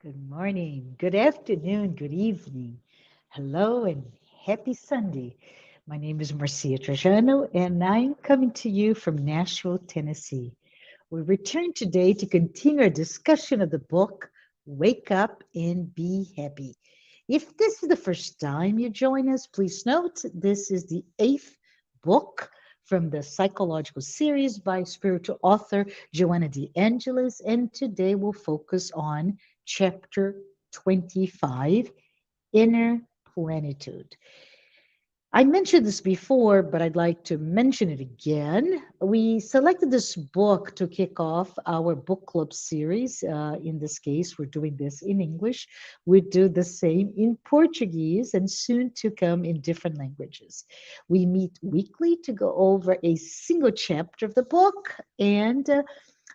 Good morning, good afternoon, good evening. Hello and happy Sunday. My name is Marcia Trajano and I'm coming to you from Nashville, Tennessee. We return today to continue our discussion of the book, Wake Up and Be Happy. If this is the first time you join us, please note this is the eighth book from the psychological series by spiritual author Joanna de Angelis, and today we'll focus on chapter 25, Inner Plenitude. I mentioned this before, but I'd like to mention it again. We selected this book to kick off our book club series. In this case, we're doing this in English. We do the same in Portuguese and soon to come in different languages. We meet weekly to go over a single chapter of the book, and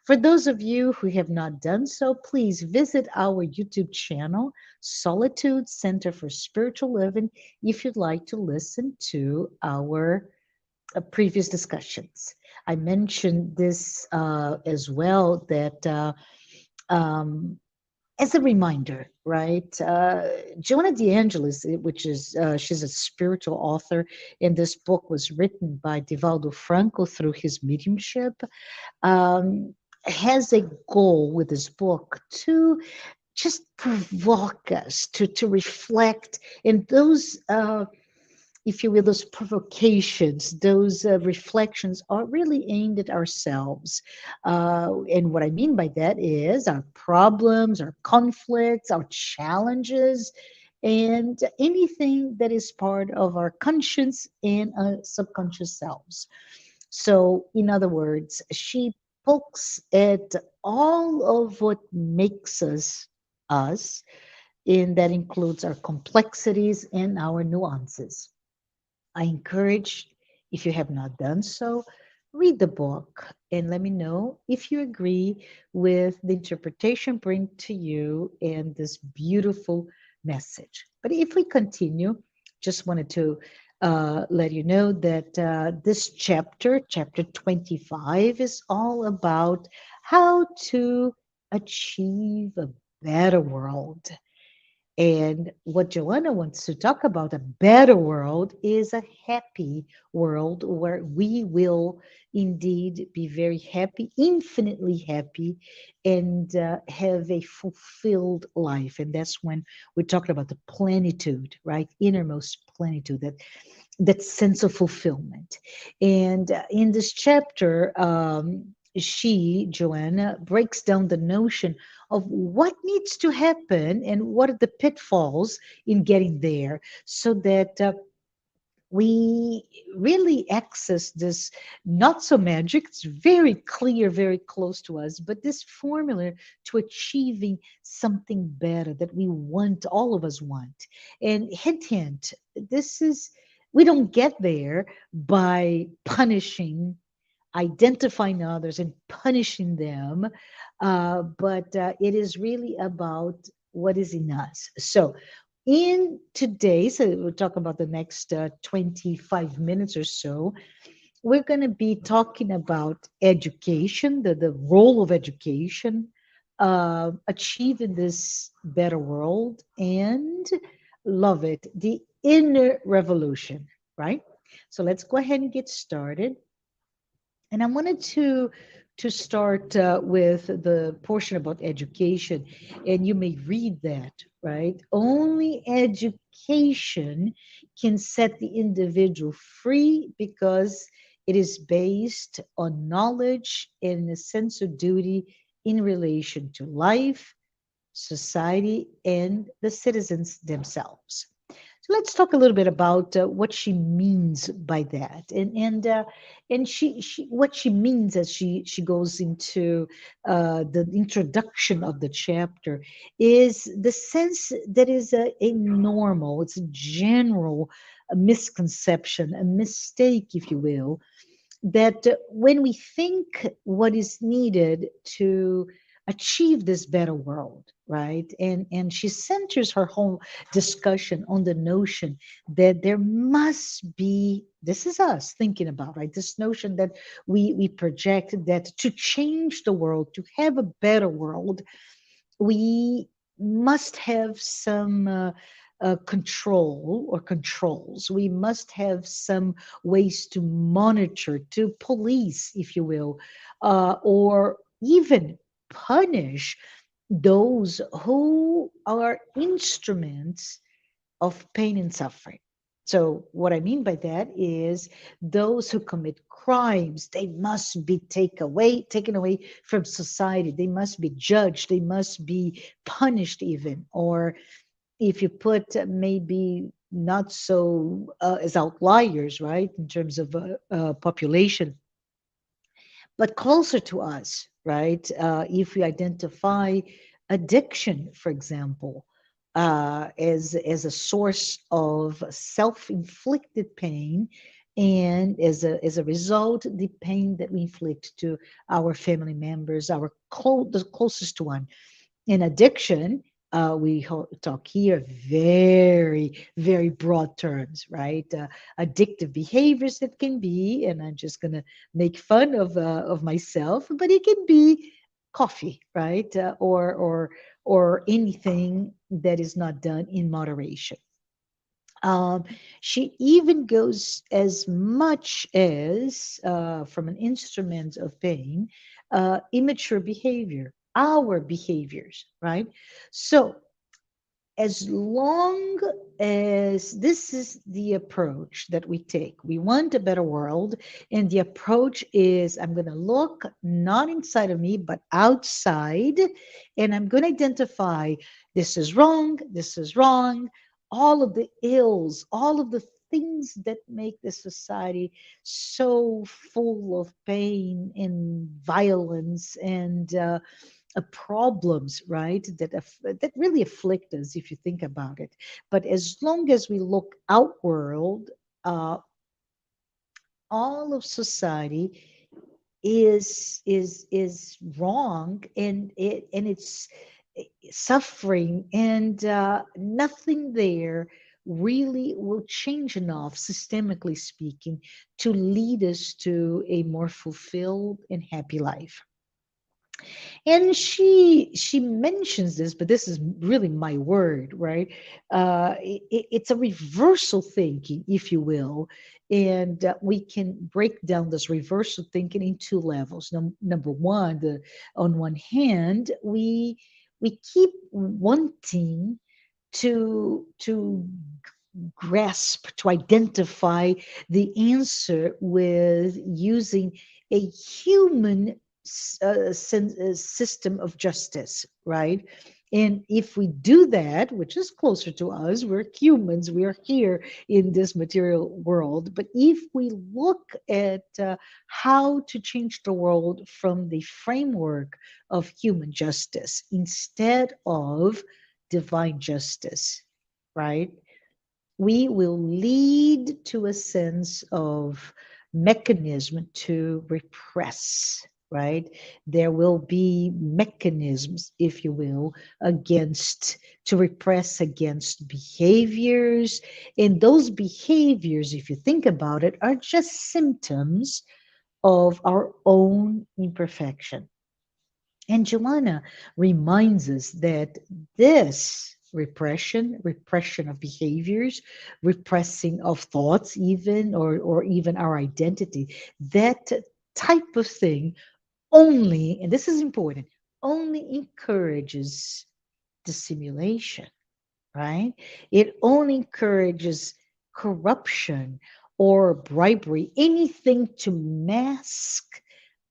for those of you who have not done so, please visit our YouTube channel, Solitude Center for Spiritual Living, if you'd like to listen to our previous discussions. I mentioned this as well that um, as a reminder, right? Joanna de Angelis, which is she's a spiritual author, and this book was written by Divaldo Franco through his mediumship. Um, has a goal with this book to just provoke us to reflect, and those if you will, those provocations, those reflections are really aimed at ourselves. And what I mean by that is our problems, our conflicts, our challenges, and anything that is part of our conscious and subconscious selves. So, in other words, she pokes at all of what makes us us, and that includes our complexities and our nuances. I encourage, if you have not done so, read the book and let me know if you agree with the interpretation bring to you and this beautiful message. But if we continue, just wanted to let you know that this chapter, chapter 25, is all about how to achieve a better world. And what Joanna wants to talk about, a better world, is a happy world where we will indeed be very happy, infinitely happy, and have a fulfilled life. And that's when we're talking about the plenitude, right? Innermost plenitude, that sense of fulfillment. And in this chapter, Joanna, breaks down the notion of what needs to happen and what are the pitfalls in getting there so that we really access this not so magic, it's very clear, very close to us, but this formula to achieving something better that we want, all of us want. And hint, hint, this is, we don't get there by punishing, identifying others and punishing them, but it is really about what is in us. So, in today, so we'll talk about the next 25 minutes or so. We're going to be talking about education, the role of education, achieving this better world, and love it, the inner revolution, right? So let's go ahead and get started. And I wanted to start with the portion about education, and you may read that, right? Only education can set the individual free because it is based on knowledge and a sense of duty in relation to life, society, and the citizens themselves. So let's talk a little bit about what she means by that, and she what she means as she goes into the introduction of the chapter is the sense that is a normal, it's a general misconception, a mistake, if you will, that when we think what is needed to achieve this better world, right, and she centers her whole discussion on the notion that there must be, this is us thinking about, right, this notion that we project that to change the world, to have a better world, we must have some control or controls. We must have some ways to monitor, to police, if you will, or even punish those who are instruments of pain and suffering. So, what I mean by that is those who commit crimes, they must be taken away from society. They must be judged. They must be punished, even. Or if you put maybe not so as outliers, right, in terms of population, but closer to us, right? If we identify addiction, for example, as a source of self-inflicted pain, and as a result, the pain that we inflict to our family members, the closest one, in addiction, talk here very, very broad terms, right? Addictive behaviors that can be, and I'm just going to make fun of myself, but it can be coffee, right? Or anything that is not done in moderation. Um, she even goes as much as, from an instrument of pain, immature behavior, our behaviors, right? So as long as this is the approach that we take, we want a better world, and the approach is I'm going to look not inside of me, but outside, and I'm going to identify this is wrong, all of the ills, all of the things that make this society so full of pain and violence and problems, right? That really afflict us if you think about it. But as long as we look outward, uh, all of society is wrong, and it's suffering, and nothing there really will change enough, systemically speaking, to lead us to a more fulfilled and happy life. And she mentions this, but this is really my word, right? It's a reversal thinking, if you will, and we can break down this reversal thinking in two levels. Number one, on one hand, we keep wanting to grasp, to identify the answer with using a human system of justice, right? And if we do that, which is closer to us, we're humans, we are here in this material world. But if we look at how to change the world from the framework of human justice instead of divine justice, right? We will lead to a sense of mechanism to repress, right? There will be mechanisms, if you will, against to repress against behaviors. And those behaviors, if you think about it, are just symptoms of our own imperfection. And Joanna reminds us that this repression of behaviors, repressing of thoughts, even or even our identity, that type of thing only, and this is important, only encourages dissimulation, right? It only encourages corruption or bribery, anything to mask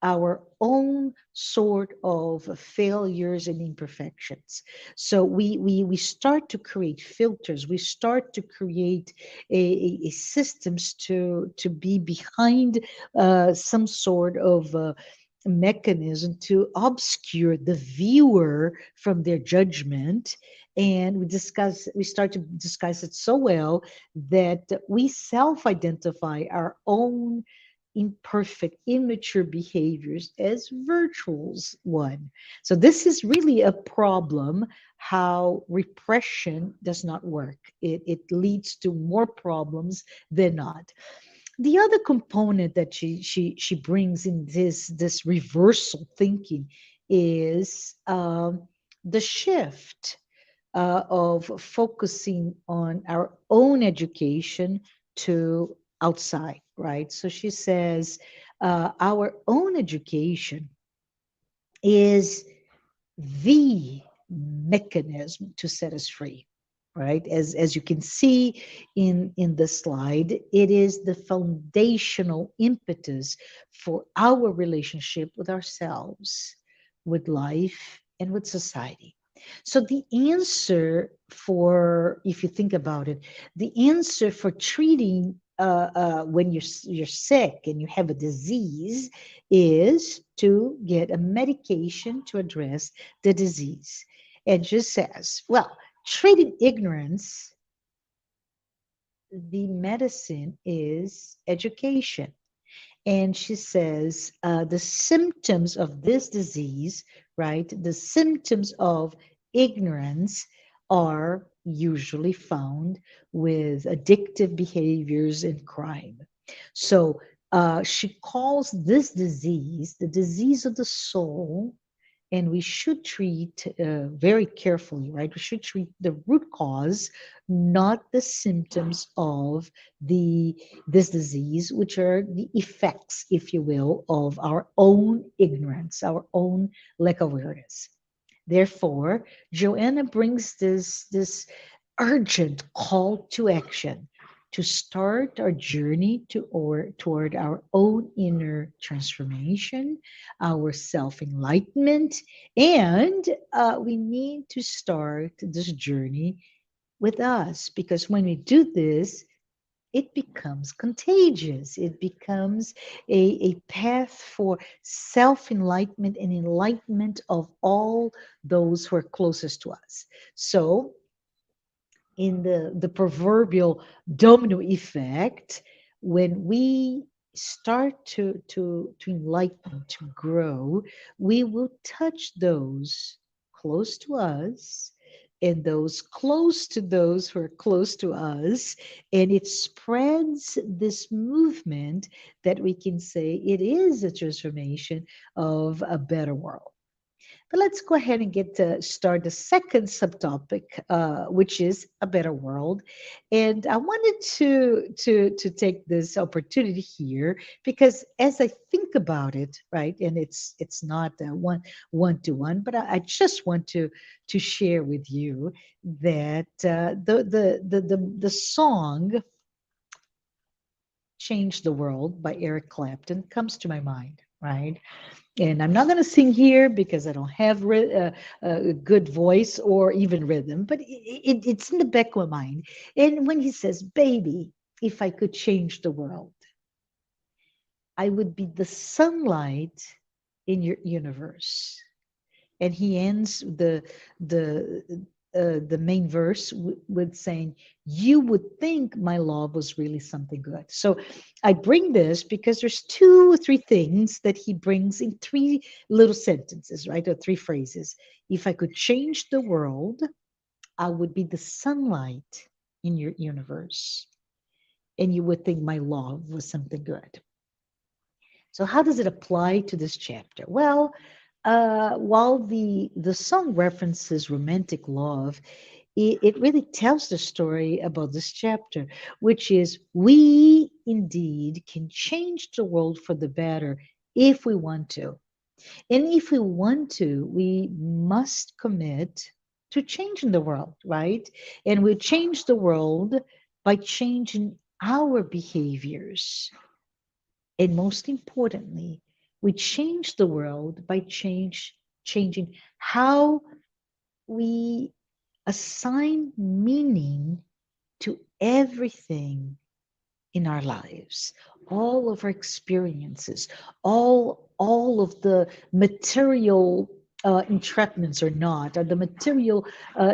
our own sort of failures and imperfections. So we start to create filters. We start to create a systems to be behind some sort of mechanism to obscure the viewer from their judgment. And we start to discuss it so well that we self-identify our own imperfect, immature behaviors as virtuals one. So this is really a problem, how repression does not work. It leads to more problems than not. The other component that she brings in this reversal thinking is the shift. of focusing on our own education to outside, right? So she says our own education is the mechanism to set us free, right? As you can see in the slide, it is the foundational impetus for our relationship with ourselves, with life, and with society. So the answer for, if you think about it, the answer for treating when you're sick and you have a disease is to get a medication to address the disease. It just says, well, treating ignorance, the medicine is education. And she says the symptoms of this disease, right? The symptoms of ignorance are usually found with addictive behaviors and crime. So she calls this disease the disease of the soul, and we should treat very carefully, right? We should treat the root cause, not the symptoms of the this disease, which are the effects, if you will, of our own ignorance, our own lack of awareness. Therefore, Joanna brings this urgent call to action to start our journey toward our own inner transformation, our self enlightenment, and we need to start this journey with us, because when we do this, it becomes contagious. It becomes a path for self enlightenment and enlightenment of all those who are closest to us. So, in the proverbial domino effect, when we start to enlighten, to grow, we will touch those close to us and those close to those who are close to us, and it spreads this movement that we can say it is a transformation of a better world. But let's go ahead and get to start the second subtopic, which is a better world. And I wanted to take this opportunity here because as I think about it, right, and it's not one to one, but I just want to share with you that the song "Change the World" by Eric Clapton comes to my mind, right? And I'm not going to sing here because I don't have a good voice or even rhythm, but it's in the back of my mind. And when he says, "Baby, if I could change the world, I would be the sunlight in your universe." And he ends the main verse with saying, "You would think my love was really something good." So I bring this because there's two or three things that he brings in three little sentences, right? Or three phrases. If I could change the world, I would be the sunlight in your universe, and you would think my love was something good. So how does it apply to this chapter? Well, while the song references romantic love, it really tells the story about this chapter, which is we indeed can change the world for the better if we want to. And if we want to, we must commit to changing the world, right? And we change the world by changing our behaviors. And most importantly, we change the world by changing how we assign meaning to everything in our lives, all of our experiences, all of the material entrapments or not, or the material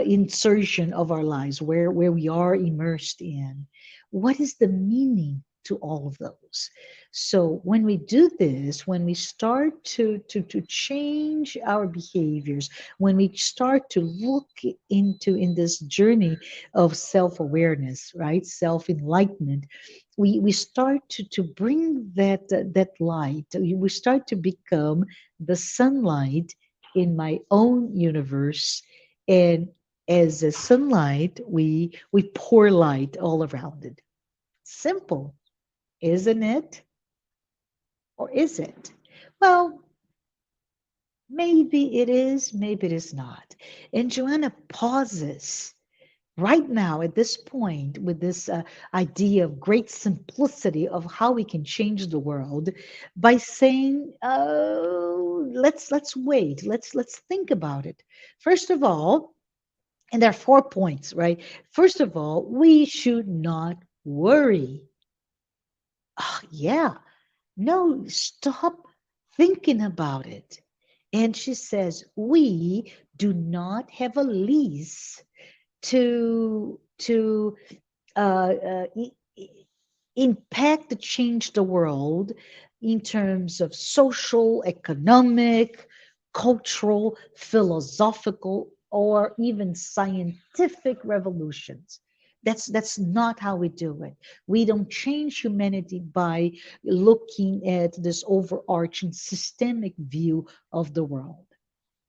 insertion of our lives where we are immersed in. What is the meaning to all of those? So when we do this, when we start to change our behaviors, when we start to look into in this journey of self-awareness, right, self-enlightenment, we start to bring that light. We start to become the sunlight in my own universe, and As a sunlight, we pour light all around it. Simple, isn't it? Or is it? Well, maybe it is, maybe it is not. And Joanna pauses right now at this point with this idea of great simplicity of how we can change the world by saying, oh, let's wait, let's think about it. First of all, and there are 4 points, right? First of all, we should not worry. Oh, yeah. No, stop thinking about it. And she says, we do not have a lease to impact to change the world in terms of social, economic, cultural, philosophical, or even scientific revolutions. That's not how we do it. We don't change humanity by looking at this overarching systemic view of the world.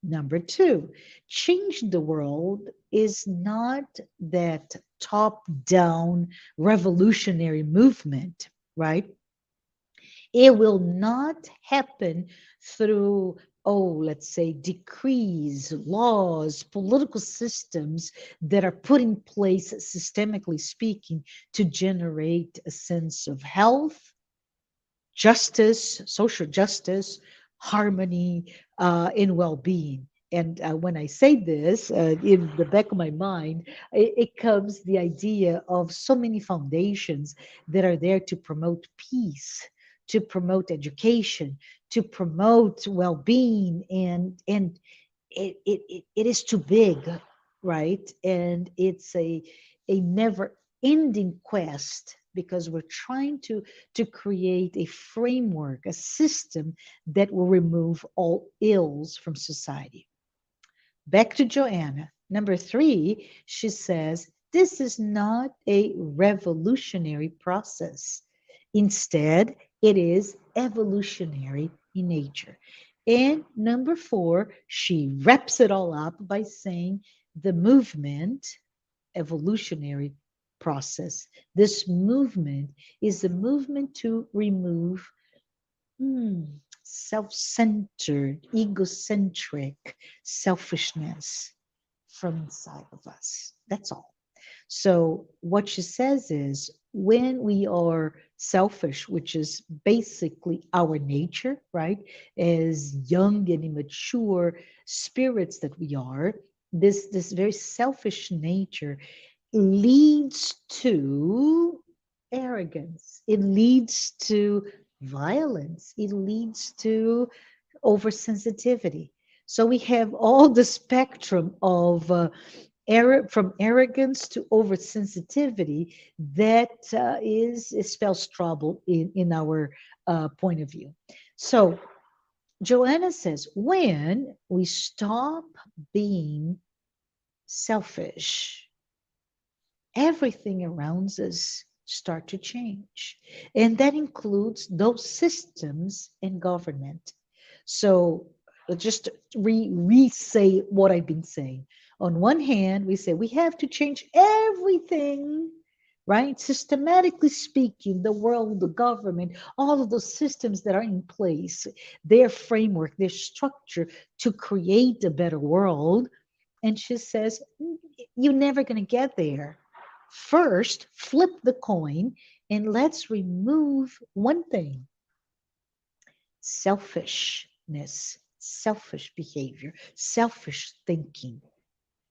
Number two, change the world is not that top down revolutionary movement, right? It will not happen through, oh, let's say, decrees, laws, political systems that are put in place, systemically speaking, to generate a sense of health, justice, social justice, harmony, and well being. And when I say this, in the back of my mind, it comes the idea of so many foundations that are there to promote peace, to promote education, to promote well being, and it is too big, right? And it's a never ending quest because we're trying to create a framework, a system that will remove all ills from society. Back to Joanna. Number three, she says, this is not a revolutionary process. Instead, it is evolutionary in nature. And number four, she wraps it all up by saying the movement, evolutionary process, this movement is a movement to remove self centered, egocentric selfishness from inside of us. That's all. So, what she says is when we are selfish, which is basically our nature, right? As young and immature spirits that we are, this very selfish nature leads to arrogance. It leads to violence. It leads to oversensitivity. So we have all the spectrum of from arrogance to oversensitivity that spells trouble in our point of view. So Joanna says, when we stop being selfish, everything around us start to change. And that includes those systems in government. So just re-say what I've been saying. On one hand, we say we have to change everything, right? Systematically speaking, the world, the government, all of those systems that are in place, their framework, their structure to create a better world. And she says, you're never going to get there. First, flip the coin and let's remove one thing: selfishness, selfish behavior, selfish thinking,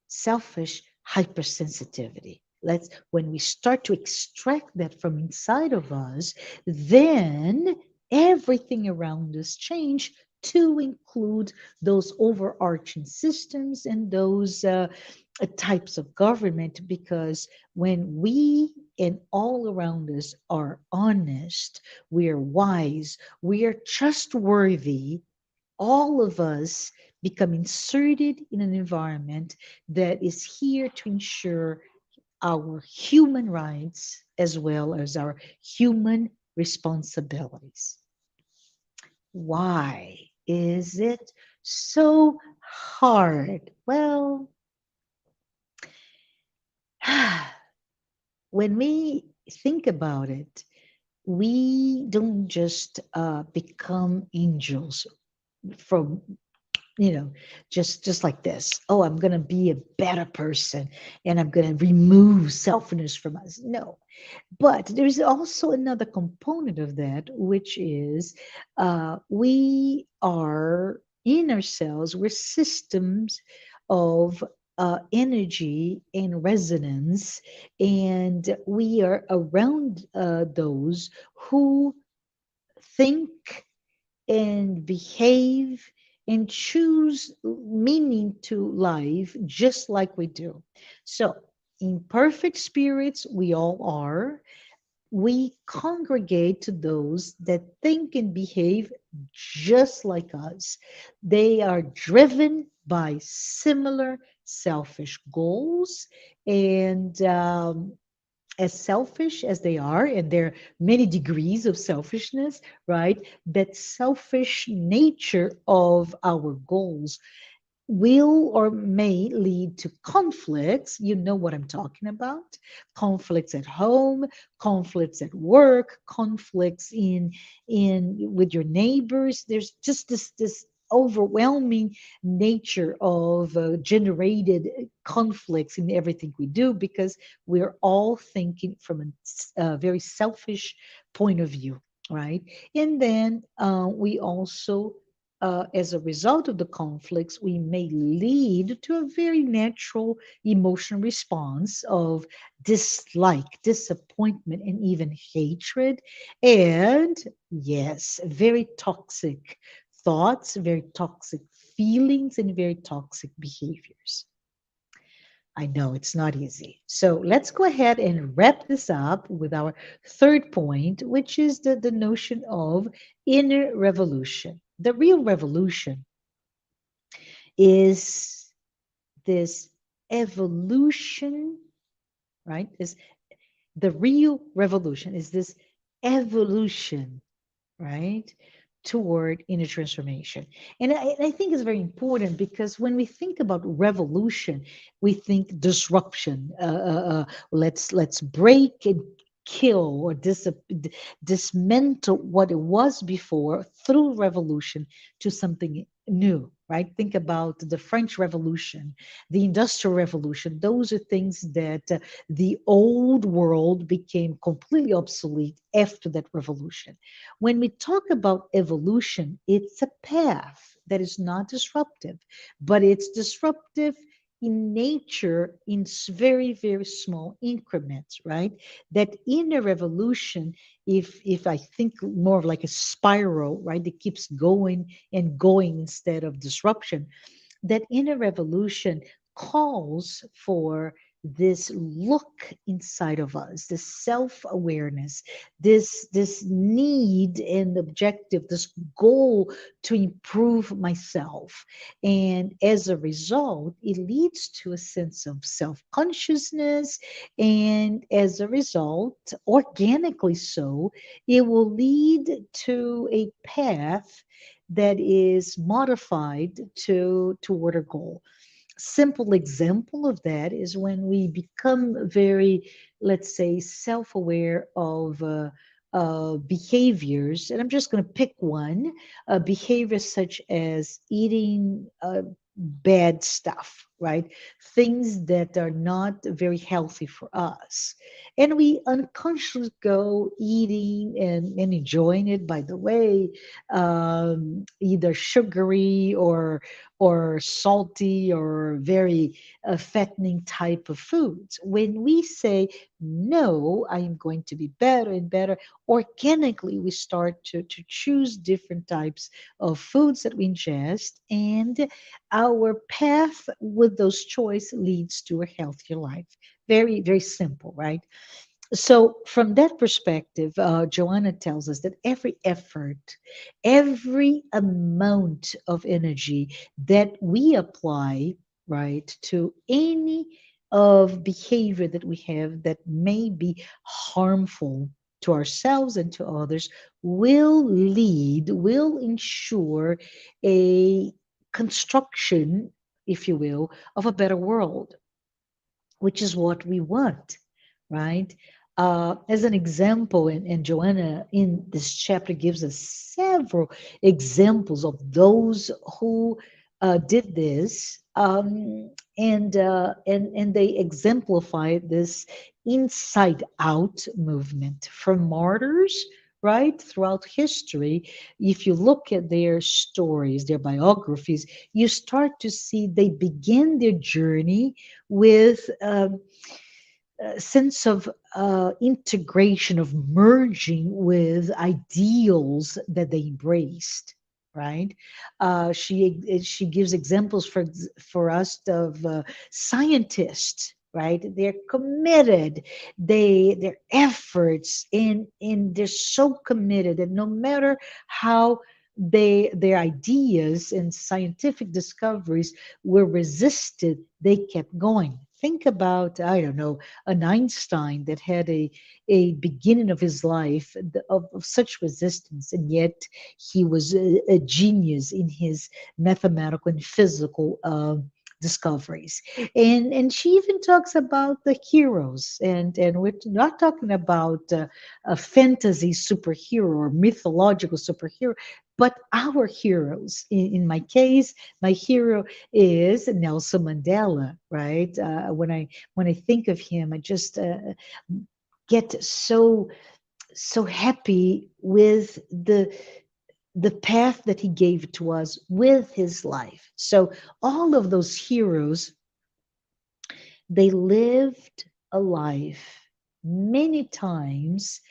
selfish hypersensitivity. Let's when we start to extract that from inside of us, then everything around us change to include those overarching systems and those types of government, because when we and all around us are honest, we are wise, we are trustworthy, all of us become inserted in an environment that is here to ensure our human rights as well as our human responsibilities. Why is it so hard? Well, When we think about it, we don't just become angels from, you know, just like this. Oh, I'm going to be a better person and I'm going to remove selfishness from us. No, but there's also another component of that, which is we are in ourselves, we're systems of energy and resonance, and we are around those who think and behave and choose meaning to life just like we do. So, imperfect spirits, we all are. We congregate to those that think and behave just like us. They are driven by similar selfish goals, and as selfish as they are, and there are many degrees of selfishness, right? That selfish nature of our goals will or may lead to conflicts. You know what I'm talking about. Conflicts at home, conflicts at work, conflicts in with your neighbors. There's just this overwhelming nature of generated conflicts in everything we do, because we're all thinking from a very selfish point of view, right? And then we also as a result of the conflicts, we may lead to a very natural emotional response of dislike, disappointment, and even hatred. And yes, very toxic thoughts, very toxic feelings, and very toxic behaviors. I know it's not easy. So let's go ahead and wrap this up with our third point, which is the notion of inner revolution. The real revolution is this evolution, right? Is the real revolution is this evolution, right? Toward inner transformation. And I think it's very important, because when we think about revolution, we think disruption. Let's break and kill or dismantle what it was before through revolution to something new, right? Think about the French Revolution, the Industrial Revolution. Those are things that the old world became completely obsolete after that revolution. When we talk about evolution, it's a path that is not disruptive, but it's disruptive in nature in very, very small increments, right? That inner revolution, if I think more of like a spiral, right, that keeps going and going instead of disruption, that inner revolution calls for this look inside of us, this self-awareness, this need and objective, this goal to improve myself. And as a result, it leads to a sense of self-consciousness. And as a result, organically so, it will lead to a path that is modified to toward a goal. Simple example of that is when we become very, let's say, self-aware of behaviors, and I'm just going to pick one, behaviors such as eating bad stuff, right? Things that are not very healthy for us. And we unconsciously go eating and enjoying it, by the way, either sugary or salty or very fattening type of foods. When we say, no, I am going to be better and better, organically we start to choose different types of foods that we ingest, and our path with those choices leads to a healthier life. Very, very simple, right? So, from that perspective, Joanna tells us that every effort, every amount of energy that we apply, right, to any of behavior that we have that may be harmful to ourselves and to others will ensure a construction, if you will, of a better world. which is what we want, right? As an example, and Joanna in this chapter gives us several examples of those who did this, and they exemplify this inside out movement from martyrs, right, throughout history. If you look at their stories, their biographies, you start to see they begin their journey with a sense of integration, of merging with ideals that they embraced. Right? She gives examples for us of scientists. Right? They're committed. Their efforts in they're so committed, and no matter how their ideas and scientific discoveries were resisted, they kept going. Think about, I don't know, an Einstein that had a beginning of his life of such resistance, and yet he was a genius in his mathematical and physical discoveries. And she even talks about the heroes, and we're not talking about a fantasy superhero or mythological superhero, but our heroes. In my case, my hero is Nelson Mandela, right? When I think of him, I just get so happy with the path that he gave to us with his life. So all of those heroes, they lived a life many times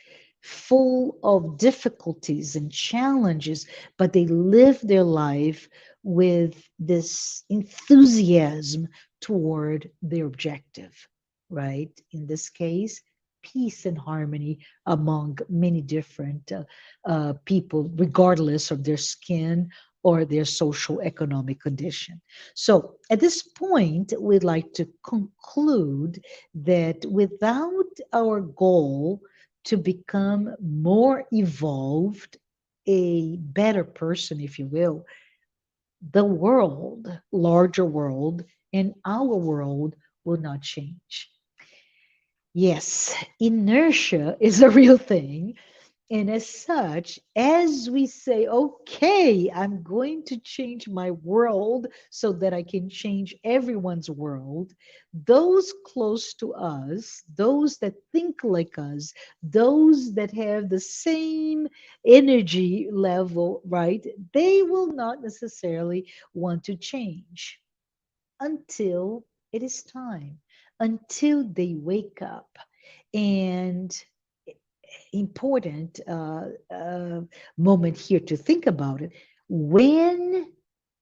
full of difficulties and challenges, but they lived their life with this enthusiasm toward their objective, right? In this case, peace and harmony among many different people, regardless of their skin or their social economic condition. So at this point, we'd like to conclude that without our goal to become more evolved, a better person, if you will, the world, larger world, and our world will not change. Yes, inertia is a real thing. And as such, as we say, okay, I'm going to change my world so that I can change everyone's world, those close to us, those that think like us, those that have the same energy level, right, they will not necessarily want to change until it is time, until they wake up. And important moment here to think about it. When,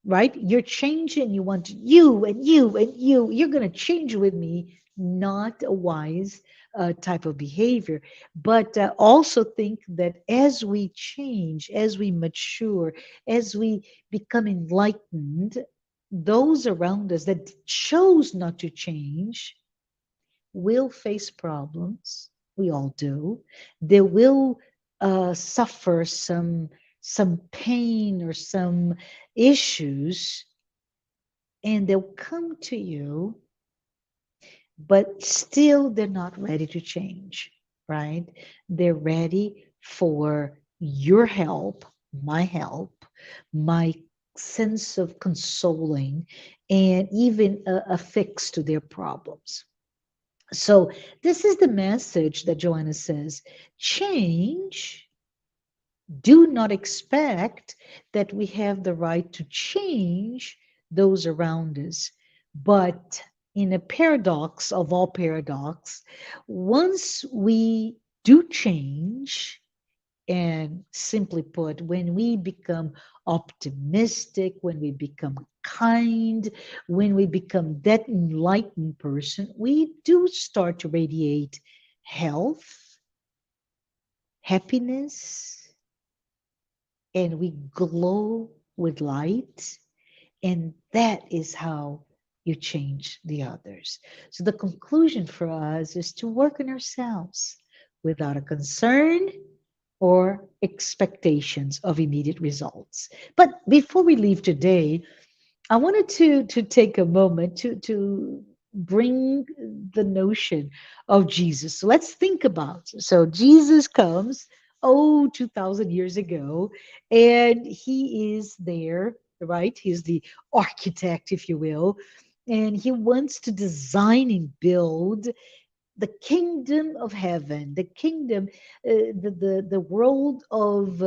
right, you're changing, you want you and you and you're going to change with me, not a wise type of behavior. But also think that as we change, as we mature, as we become enlightened, those around us that chose not to change will face problems. We all do. They will suffer some pain or some issues, and they'll come to you, but still they're not ready to change, right? They're ready for your help, my sense of consoling, and even a fix to their problems. So, this is the message that Joanna says: change, do not expect that we have the right to change those around us. But in a paradox of all paradox, once we do change, and simply put, when we become optimistic, when we become kind, when we become that enlightened person, we do start to radiate health, happiness, and we glow with light. And that is how you change the others. So the conclusion for us is to work on ourselves without a concern or expectations of immediate results. But before we leave today, I wanted to take a moment to bring the notion of Jesus. So let's think about. So Jesus comes, 2,000 years ago, and he is there, right? He's the architect, if you will, and he wants to design and build the kingdom of heaven, the kingdom, the world of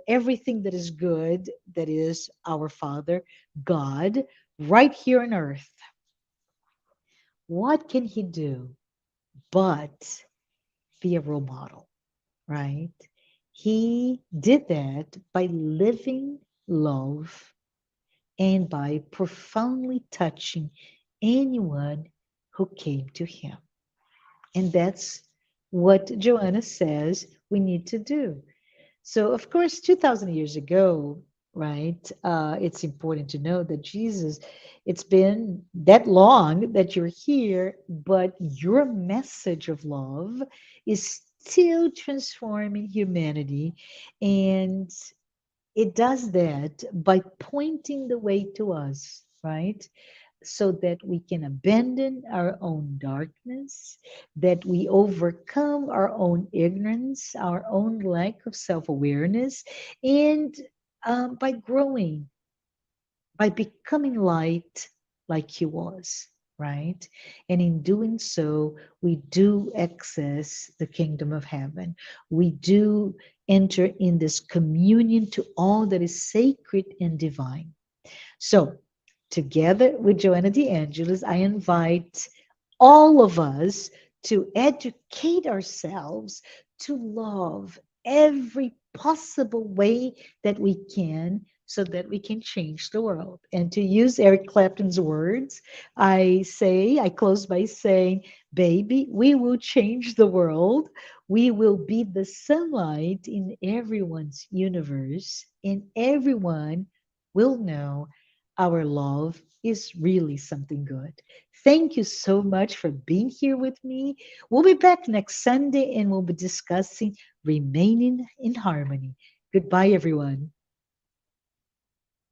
everything that is good, that is our Father, God, right here on earth. What can he do but be a role model, right? He did that by living love and by profoundly touching anyone who came to him. And that's what Joanna says we need to do. So, of course, 2,000 years ago, right, it's important to know that Jesus, it's been that long that you're here, but your message of love is still transforming humanity. And it does that by pointing the way to us, right? So that we can abandon our own darkness, that we overcome our own ignorance, our own lack of self awareness, and by growing, by becoming light like He was, right? And in doing so, we do access the kingdom of heaven. We do enter in this communion to all that is sacred and divine. So, together with Joanna de Angelis, I invite all of us to educate ourselves to love every possible way that we can so that we can change the world. And to use Eric Clapton's words, I close by saying, baby, we will change the world. We will be the sunlight in everyone's universe, and everyone will know our love is really something good. Thank you so much for being here with me. We'll be back next Sunday and we'll be discussing remaining in harmony. Goodbye, everyone.